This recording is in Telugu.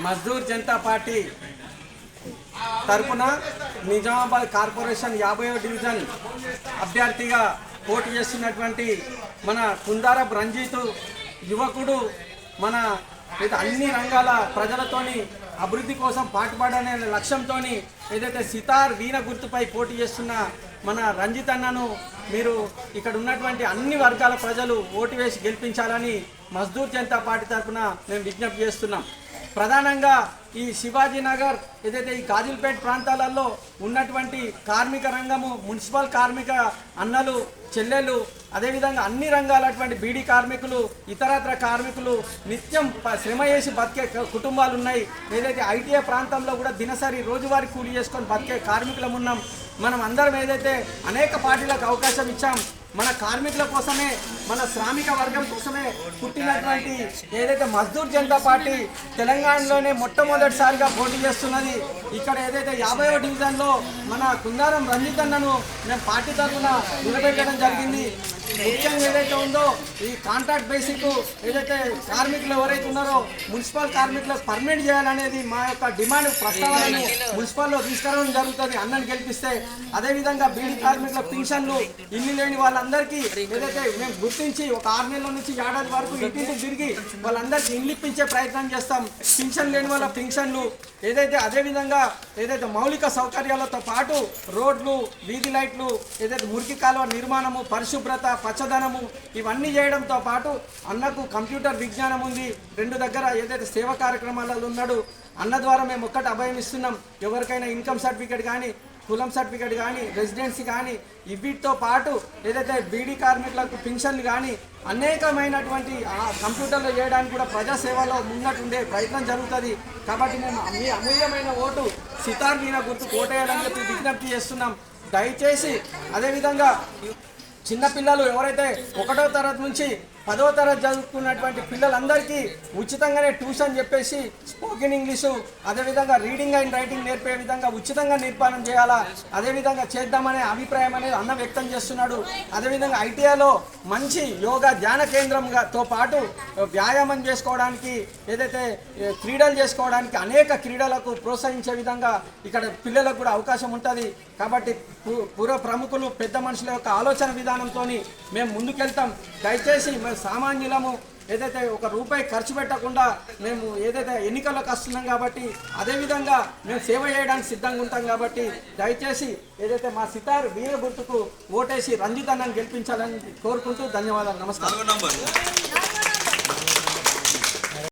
మజ్దూర్ జనతా పార్టీ తరపున నిజామాబాద్ కార్పొరేషన్ 50వ డివిజన్ అభ్యర్థిగా పోటీ చేస్తున్నటువంటి మన కుందారపు రంజిత్ యువకుడు మన అన్ని రంగాల ప్రజలతోని అభివృద్ధి కోసం పాటుపడనే లక్ష్యంతో ఏదైతే సితార్ వీణ గుర్తుపై పోటీ చేస్తున్న మన రంజిత్ అన్నను మీరు ఇక్కడ ఉన్నటువంటి అన్ని వర్గాల ప్రజలు ఓటు వేసి గెలిపించాలని మజ్దూర్ జనతా పార్టీ తరఫున మేము విజ్ఞప్తి చేస్తున్నాం. ప్రధానంగా ఈ శివాజీనగర్ ఏదైతే ఈ గాజుల్పేట్ ప్రాంతాలలో ఉన్నటువంటి కార్మిక రంగము, మున్సిపల్ కార్మిక అన్నలు చెల్లెలు, అదేవిధంగా అన్ని రంగాలటువంటి బీడీ కార్మికులు, ఇతరత్ర కార్మికులు నిత్యం శ్రమ చేసి బతికే కుటుంబాలు ఉన్నాయి. ఏదైతే ఐటీఐ ప్రాంతంలో కూడా దినసరి రోజువారీ కూలి చేసుకొని బతికే కార్మికులం ఉన్నాం. మనం అందరం ఏదైతే అనేక పార్టీలకు అవకాశం ఇచ్చాం, మన కార్మికుల కోసమే, మన శ్రామిక వర్గం కోసమే పుట్టినటువంటి ఏదైతే మజ్దూర్ జనతా పార్టీ తెలంగాణలోనే మొట్టమొదటిసారిగా పోటీ చేస్తున్నది. ఇక్కడ ఏదైతే 50వ డివిజన్లో మన కుందారం రంజిత్ అన్నను మేము పార్టీ తరఫున నిలబెట్టడం జరిగింది. ముఖ్యంగా ఏదైతే ఉందో ఈ కాంట్రాక్ట్ బేసిక్ ఏదైతే కార్మికులు ఎవరైతే ఉన్నారో మున్సిపల్ కార్మికులకు పర్మనెంట్ చేయాలనేది మా యొక్క డిమాండ్ ప్రస్తావనను మున్సిపల్లో తీసుకురావడం జరుగుతుంది అన్నని గెలిపిస్తే. అదేవిధంగా బీడీ కార్మికుల పింఛన్లు, ఇల్లు లేని వాళ్ళందరికీ ఏదైతే మేము గుర్తించి ఒక 6 నెలల నుంచి ఏడాది వరకు ఇంటింటికి తిరిగి వాళ్ళందరికీ ఇల్లు ఇప్పించే ప్రయత్నం చేస్తాం. పింఛన్ లేని వాళ్ళ పింఛన్లు ఏదైతే, అదేవిధంగా ఏదైతే మౌలిక సౌకర్యాలతో పాటు రోడ్లు, వీధి లైట్లు, ఏదైతే మురికి కాలువ నిర్మాణము, పరిశుభ్రత, పచ్చదనము ఇవన్నీ చేయడంతో పాటు అన్నకు కంప్యూటర్ విజ్ఞానం ఉంది. 2 దగ్గర ఏదైతే సేవా కార్యక్రమాలలో ఉన్నాడు. అన్న ద్వారా మేము ఒక్కటి అభయం ఇస్తున్నాం. ఎవరికైనా ఇన్కమ్ సర్టిఫికేట్ కానీ, కులం సర్టిఫికేట్ కానీ, రెసిడెన్సీ కానీ, వీటితో పాటు ఏదైతే బీడీ కార్మికులకు పింఛన్లు కానీ అనేకమైనటువంటి కంప్యూటర్లో చేయడానికి కూడా ప్రజాసేవలో ముంగటుండే ప్రయత్నం జరుగుతుంది. కాబట్టి మేము మీ అమూల్యమైన ఓటు సితార్ వీణ గుర్తు ఓటేయాలని చెప్పి విజ్ఞప్తి చేస్తున్నాం. దయచేసి అదేవిధంగా చిన్నపిల్లలు ఎవరైతే 1వ తరగతి నుంచి 10వ తరగతి చదువుకున్నటువంటి పిల్లలందరికీ ఉచితంగానే ట్యూషన్ చెప్పేసి స్పోకెన్ ఇంగ్లీషు, అదేవిధంగా రీడింగ్ అండ్ రైటింగ్ నేర్పే విధంగా ఉచితంగా నిర్మాణం చేయాలా, అదేవిధంగా చేద్దామనే అభిప్రాయం అనేది అన్న వ్యక్తం చేస్తున్నాడు. అదేవిధంగా ఐటీఐలో మంచి యోగా ధ్యాన కేంద్రంతో పాటు వ్యాయామం చేసుకోవడానికి, ఏదైతే క్రీడలు చేసుకోవడానికి అనేక క్రీడలకు ప్రోత్సహించే విధంగా ఇక్కడ పిల్లలకు కూడా అవకాశం ఉంటుంది. కాబట్టి పూర్వ ప్రముఖులు, పెద్ద మనుషుల యొక్క ఆలోచన విధానంతో మేము ముందుకెళ్తాం. దయచేసి మేము సామాన్యులము ఏదైతే ₹1 ఖర్చు పెట్టకుండా మేము ఏదైతే ఎన్నికల్లోకి వస్తున్నాం కాబట్టి అదేవిధంగా మేము సేవ చేయడానికి సిద్ధంగా ఉంటాం. కాబట్టి దయచేసి ఏదైతే మా సితార్ వీణ గుర్తుకు ఓటేసి రంజిత్ అన్నని గెలిపించాలని కోరుకుంటూ ధన్యవాదాలు. నమస్కారం.